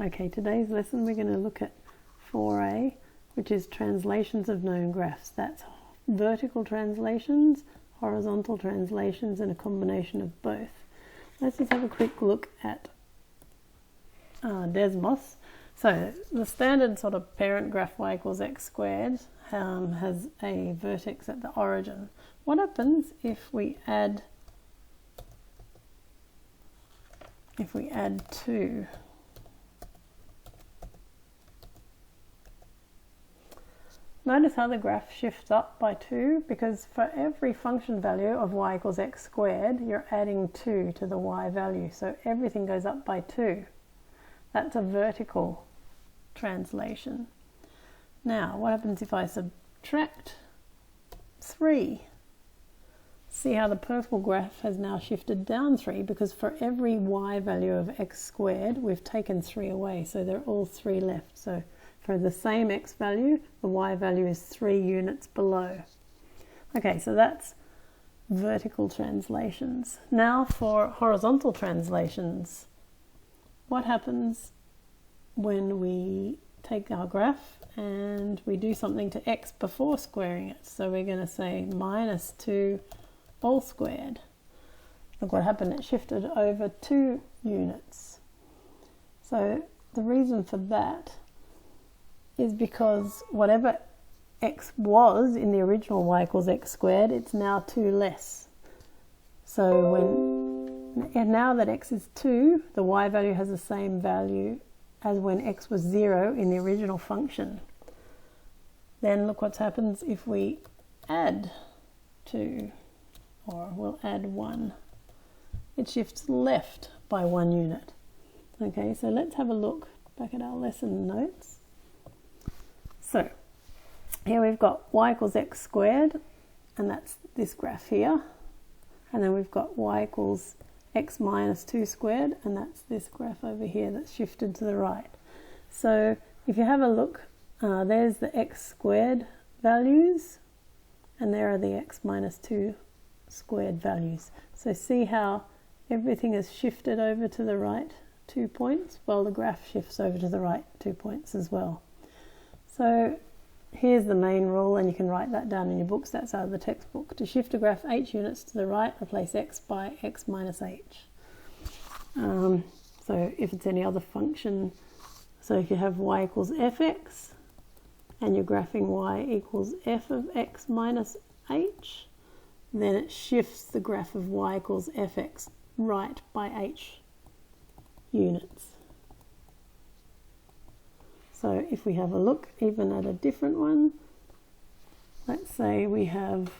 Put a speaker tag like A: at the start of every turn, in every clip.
A: Okay, today's lesson we're going to look at 4a, which is translations of known graphs. That's vertical translations, horizontal translations, and a combination of both. Let's just have a quick look at Desmos. So the standard sort of parent graph y equals x squared has a vertex at the origin. What happens if we add 2? Notice how the graph shifts up by 2, because for every function value of y equals x squared, you're adding 2 to the y value. So everything goes up by 2. That's a vertical translation. Now, what happens if I subtract 3? See how the purple graph has now shifted down 3, because for every y value of x squared, we've taken 3 away. So there are all 3 left. So for the same x value, the y value is 3 units below. Okay, so that's vertical translations. Now for horizontal translations, what happens when we take our graph and we do something to x before squaring it? So we're going to say minus 2 all squared. Look what happened, it shifted over 2 units. So the reason for that is because whatever x was in the original y equals x squared, it's now 2 less. So now that x is 2, the y value has the same value as when x was 0 in the original function. Then look what happens if we add 2, or we'll add 1. It shifts left by 1 unit. Okay, so let's have a look back at our lesson notes. So here we've got y equals x squared, and that's this graph here. And then we've got y equals x minus 2 squared, and that's this graph over here that's shifted to the right. So if you have a look, there's the x squared values, and there are the x minus 2 squared values. So see how everything is shifted over to the right 2 points? Well, the graph shifts over to the right 2 points as well. So here's the main rule, and you can write that down in your books. That's out of the textbook. To shift a graph h units to the right, replace x by x minus h. So if it's any other function, so if you have y equals fx and you're graphing y equals f of x minus h, then it shifts the graph of y equals fx right by h units. So if we have a look even at a different one, let's say we have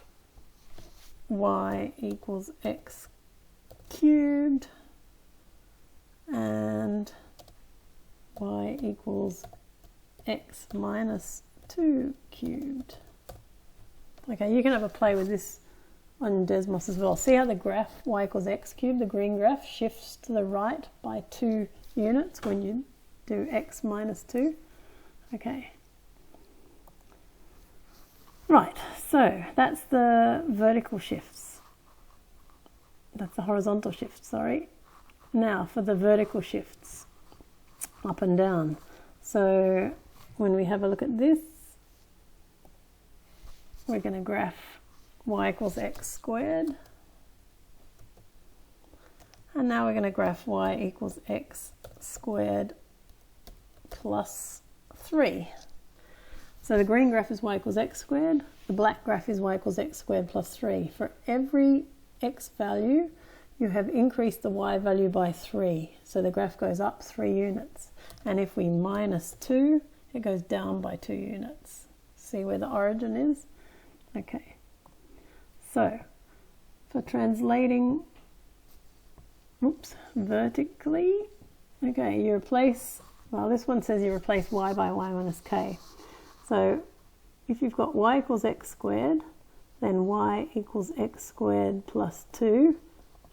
A: y equals x cubed and y equals x minus 2 cubed. Okay, you can have a play with this on Desmos as well. See how the graph y equals x cubed, the green graph, shifts to the right by 2 units when you do x minus 2. Okay. Right, so that's the vertical shifts. That's the horizontal shift, sorry. Now for the vertical shifts, up and down. So when we have a look at this, we're going to graph y equals x squared. And now we're going to graph y equals x squared plus 3. So the green graph is y equals x squared, the black graph is y equals x squared plus 3. For every x value, you have increased the y value by 3. So the graph goes up 3 units. And if we minus 2, it goes down by 2 units. See where the origin is? Okay. So for translating, vertically, okay, you replace, well, this one says you replace y by y minus k. So if you've got y equals x squared, then y equals x squared plus 2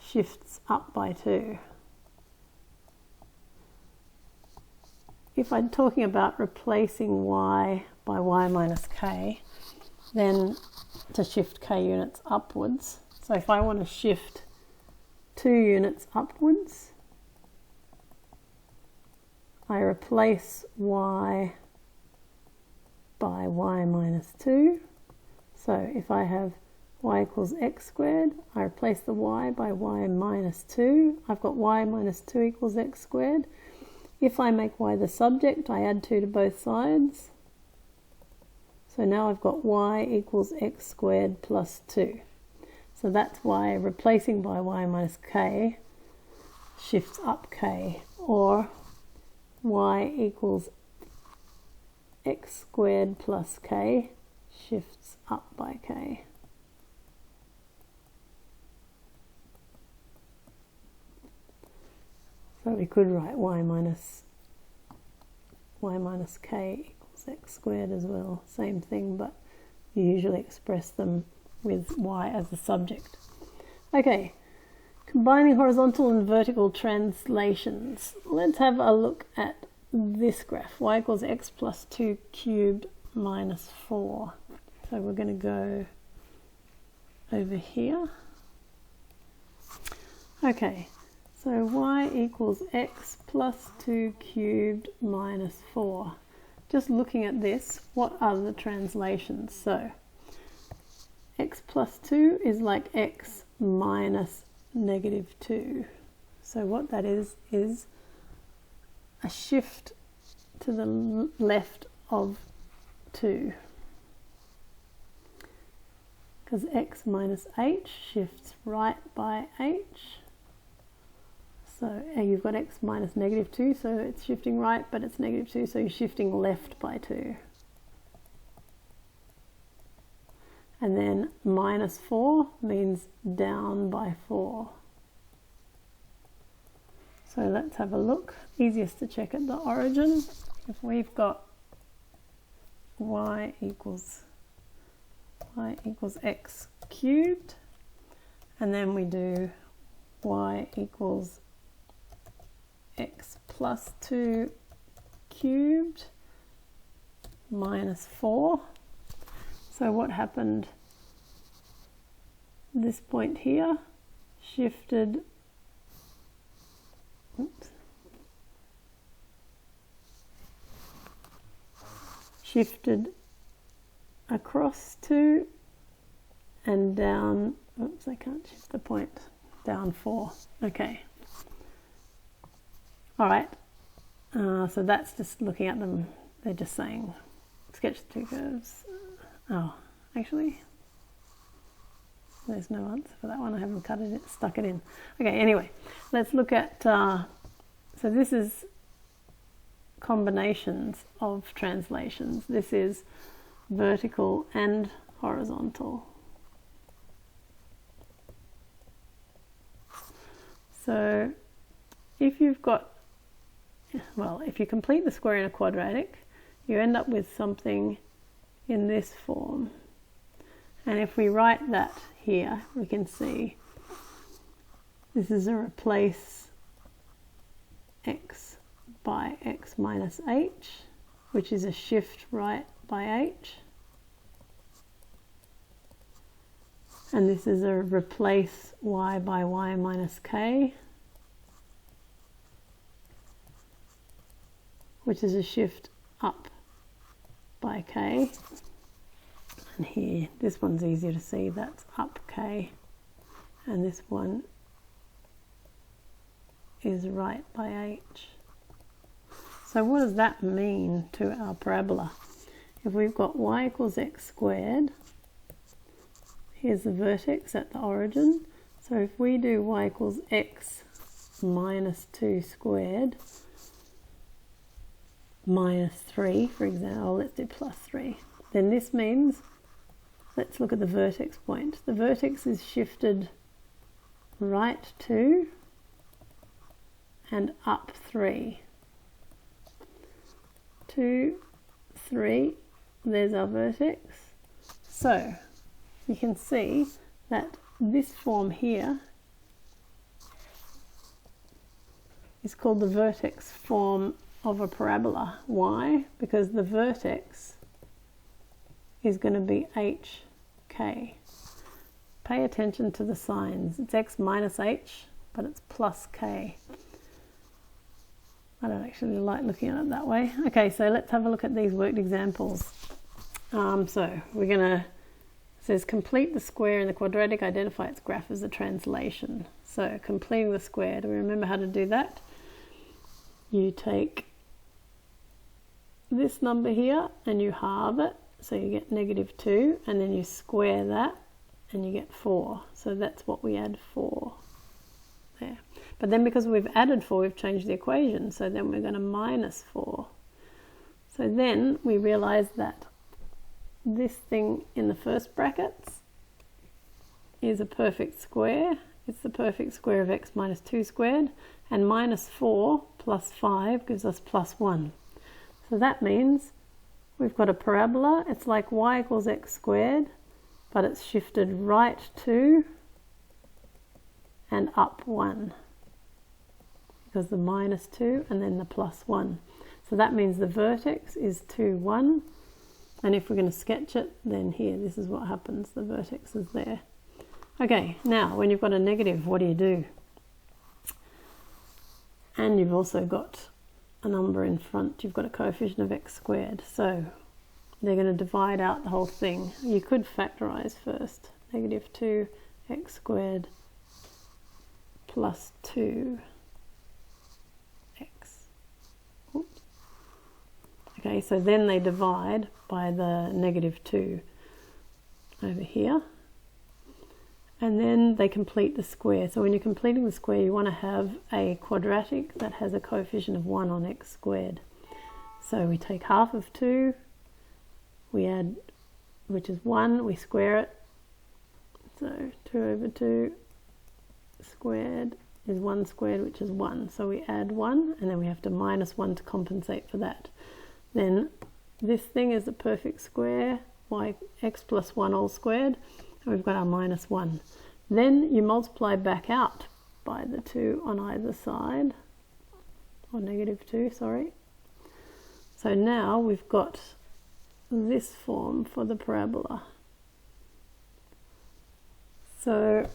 A: shifts up by 2. If I'm talking about replacing y by y minus k, then to shift k units upwards, so if I want to shift 2 units upwards, I replace y by y minus 2. So if I have y equals x squared, I replace the y by y minus 2. I've got y minus 2 equals x squared. If I make y the subject, I add 2 to both sides. So now I've got y equals x squared plus 2. So that's why replacing by y minus k shifts up k, or y equals x squared plus k shifts up by k. So we could write y minus k equals x squared as well. Same thing, but you usually express them with y as the subject. Okay, combining horizontal and vertical translations. Let's have a look at this graph. Y equals x plus 2 cubed minus 4. So we're going to go over here. Okay. So y equals x plus 2 cubed minus 4. Just looking at this, what are the translations? So x plus 2 is like x minus negative 2. So what that is a shift to the left of 2. Because x minus h shifts right by h. So you've got x minus negative 2, so it's shifting right, but it's negative 2, so you're shifting left by 2. And then minus 4 means down by 4. So let's have a look. Easiest to check at the origin. If we've got y equals x cubed, and then we do y equals x plus 2 cubed minus 4. So what happened? This point here shifted, shifted across 2 and down, oops, I can't shift the point, down 4. Okay. All right, so that's just looking at them. They're just saying sketch the two curves. Oh, actually, there's no answer for that one. I haven't stuck it in. Okay, anyway, let's look at, so this is combinations of translations. This is vertical and horizontal. So if you've got, well, if you complete the square in a quadratic, you end up with something in this form. And if we write that here, we can see this is a replace x by x minus h, which is a shift right by h. And this is a replace y by y minus k, which is a shift up by k. And here, this one's easier to see, that's up k. And this one is right by h. So what does that mean to our parabola? If we've got y equals x squared, here's the vertex at the origin. So if we do y equals x minus 2 squared minus 3, for example, let's do plus 3. Then this means, let's look at the vertex point. The vertex is shifted right 2 and up 3. 2, 3, there's our vertex. So you can see that this form here is called the vertex form of a parabola. Why? Because the vertex is going to be hk. Pay attention to the signs. It's x minus h, but it's plus k. I don't actually like looking at it that way. Okay, so let's have a look at these worked examples. So we're going to, it says complete the square in the quadratic, identify its graph as a translation. So completing the square, do we remember how to do that? You take this number here and you halve it, so you get -2, and then you square that and you get 4. So that's what we add 4 there. But then because we've added 4, we've changed the equation, so then we're going to minus 4. So then we realize that this thing in the first brackets is a perfect square. It's the perfect square of x minus 2 squared, and minus 4 plus 5 gives us plus 1. So that means we've got a parabola. It's like y equals x squared, but it's shifted right 2 and up 1, because the minus 2 and then the plus 1. So that means the vertex is 2, 1. And if we're going to sketch it, then here, this is what happens. The vertex is there. Okay, now when you've got a negative, what do? And you've also got a number in front. You've got a coefficient of x squared. So they're going to divide out the whole thing. You could factorize first. -2 x squared plus 2x. Oops. Okay, so then they divide by the -2 over here. And then they complete the square. So when you're completing the square, you want to have a quadratic that has a coefficient of 1 on x squared. So we take half of 2, we add, which is 1, we square it. So 2 over 2 squared is 1 squared, which is 1. So we add 1, and then we have to minus 1 to compensate for that. Then this thing is a perfect square, x plus 1 all squared, and we've got our minus 1. Then you multiply back out by the 2 on either side, or -2, sorry. So now we've got this form for the parabola. So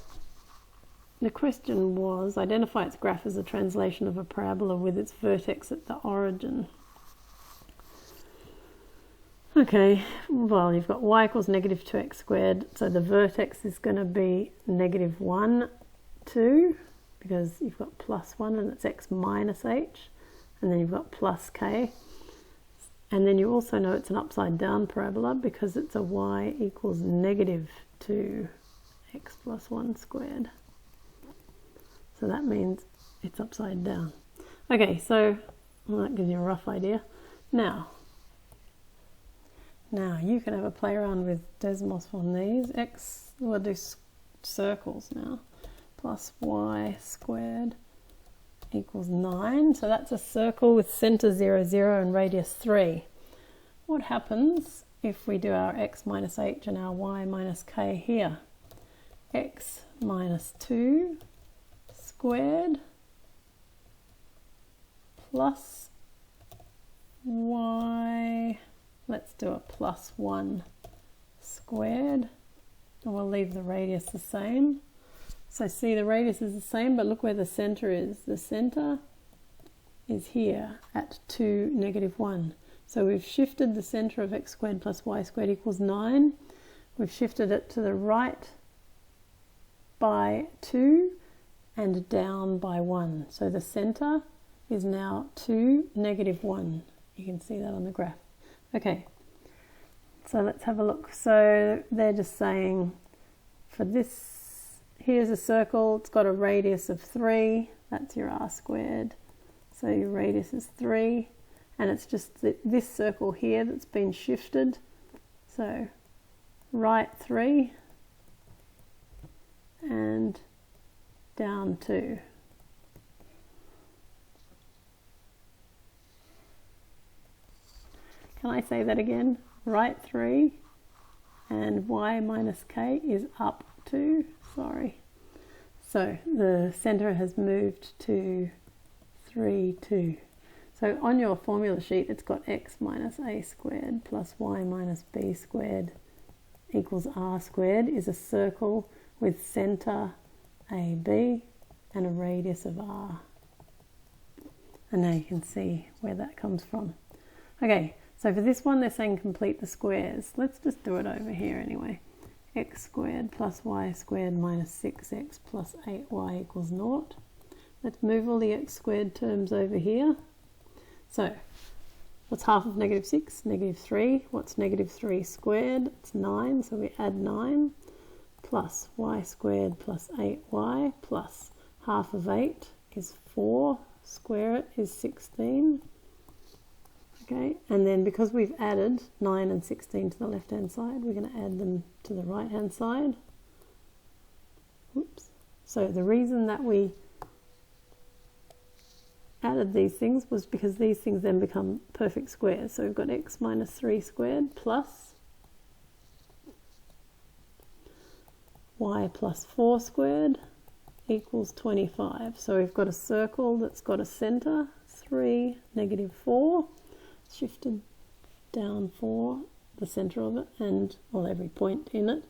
A: the question was, identify its graph as a translation of a parabola with its vertex at the origin. Okay, well, you've got y equals -2x squared, so the vertex is going to be -1, 2, because you've got plus 1 and it's x minus h, and then you've got plus k. And then you also know it's an upside down parabola because it's a y equals -2 x plus 1 squared. So that means it's upside down. Okay, so well, that gives you a rough idea. Now you can have a play around with Desmos on these. We'll do circles now. Plus y squared equals 9. So that's a circle with center 0, 0 and radius 3. What happens if we do our x minus h and our y minus k here? X minus 2 squared plus y, let's do a plus 1 squared, and we'll leave the radius the same. So see, the radius is the same, but look where the center is. The center is here at 2, -1. So we've shifted the center of x squared plus y squared equals 9. We've shifted it to the right by 2 and down by 1. So the center is now 2, -1. You can see that on the graph. Okay, so let's have a look. So they're just saying for this, here's a circle, it's got a radius of 3, that's your r squared. So your radius is 3, and it's just this circle here that's been shifted. So right 3 and down 2. Can I say that again? Right 3 and y minus k is up 2, sorry. So the center has moved to 3, 2. So on your formula sheet, it's got x minus a squared plus y minus b squared equals r squared is a circle with center AB and a radius of r. And now you can see where that comes from. Okay, so for this one they're saying complete the squares. Let's just do it over here anyway. X squared plus y squared minus 6x plus 8y equals 0. Let's move all the x squared terms over here. So, what's half of negative 6? Negative 3. What's negative 3 squared? It's 9, so we add 9. Plus y squared plus 8y plus half of 8 is 4. Square it is 16. Okay, and then because we've added 9 and 16 to the left hand side, we're going to add them to the right hand side. Oops. So the reason that we added these things was because these things then become perfect squares. So we've got x minus 3 squared plus y plus 4 squared equals 25. So we've got a circle that's got a centre, 3, negative 4, shifted down 4, the centre of it, and well, every point in it,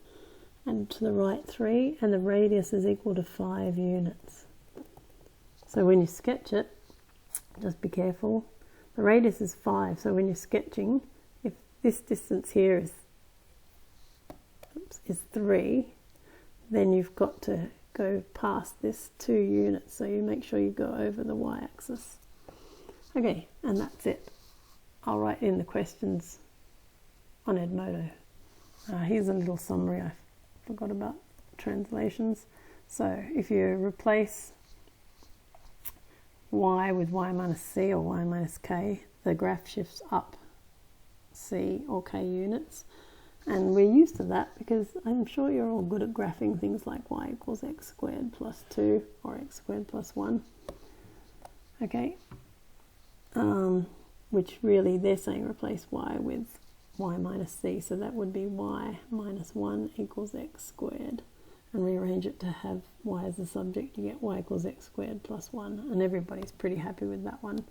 A: and to the right 3, and the radius is equal to 5 units. So when you sketch it, just be careful. The radius is 5, so when you're sketching, if this distance here is 3, then you've got to go past this 2 units, so you make sure you go over the y-axis. Okay, and that's it. I'll write in the questions on Edmodo. Here's a little summary. I forgot about translations. So if you replace y with y minus c or y minus k, the graph shifts up c or k units. And we're used to that because I'm sure you're all good at graphing things like y equals x squared plus 2 or x squared plus 1. Okay. Which really they're saying replace y with y minus c, so that would be y minus 1 equals x squared, and rearrange it to have y as the subject. You get y equals x squared plus 1, and everybody's pretty happy with that one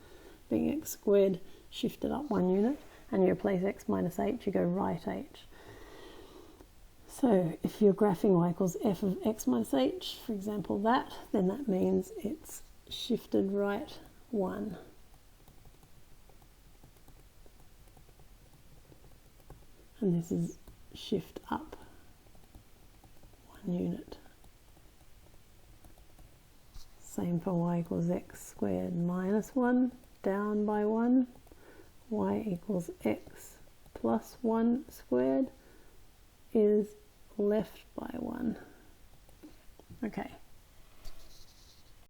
A: being x squared shifted up 1 unit, and you replace x minus h, you go right h. So if you're graphing y equals f of x minus h, for example that, then that means it's shifted right 1. And this is shift up 1 unit. Same for y equals x squared minus 1, down by 1. Y equals x plus 1 squared is left by 1. Okay.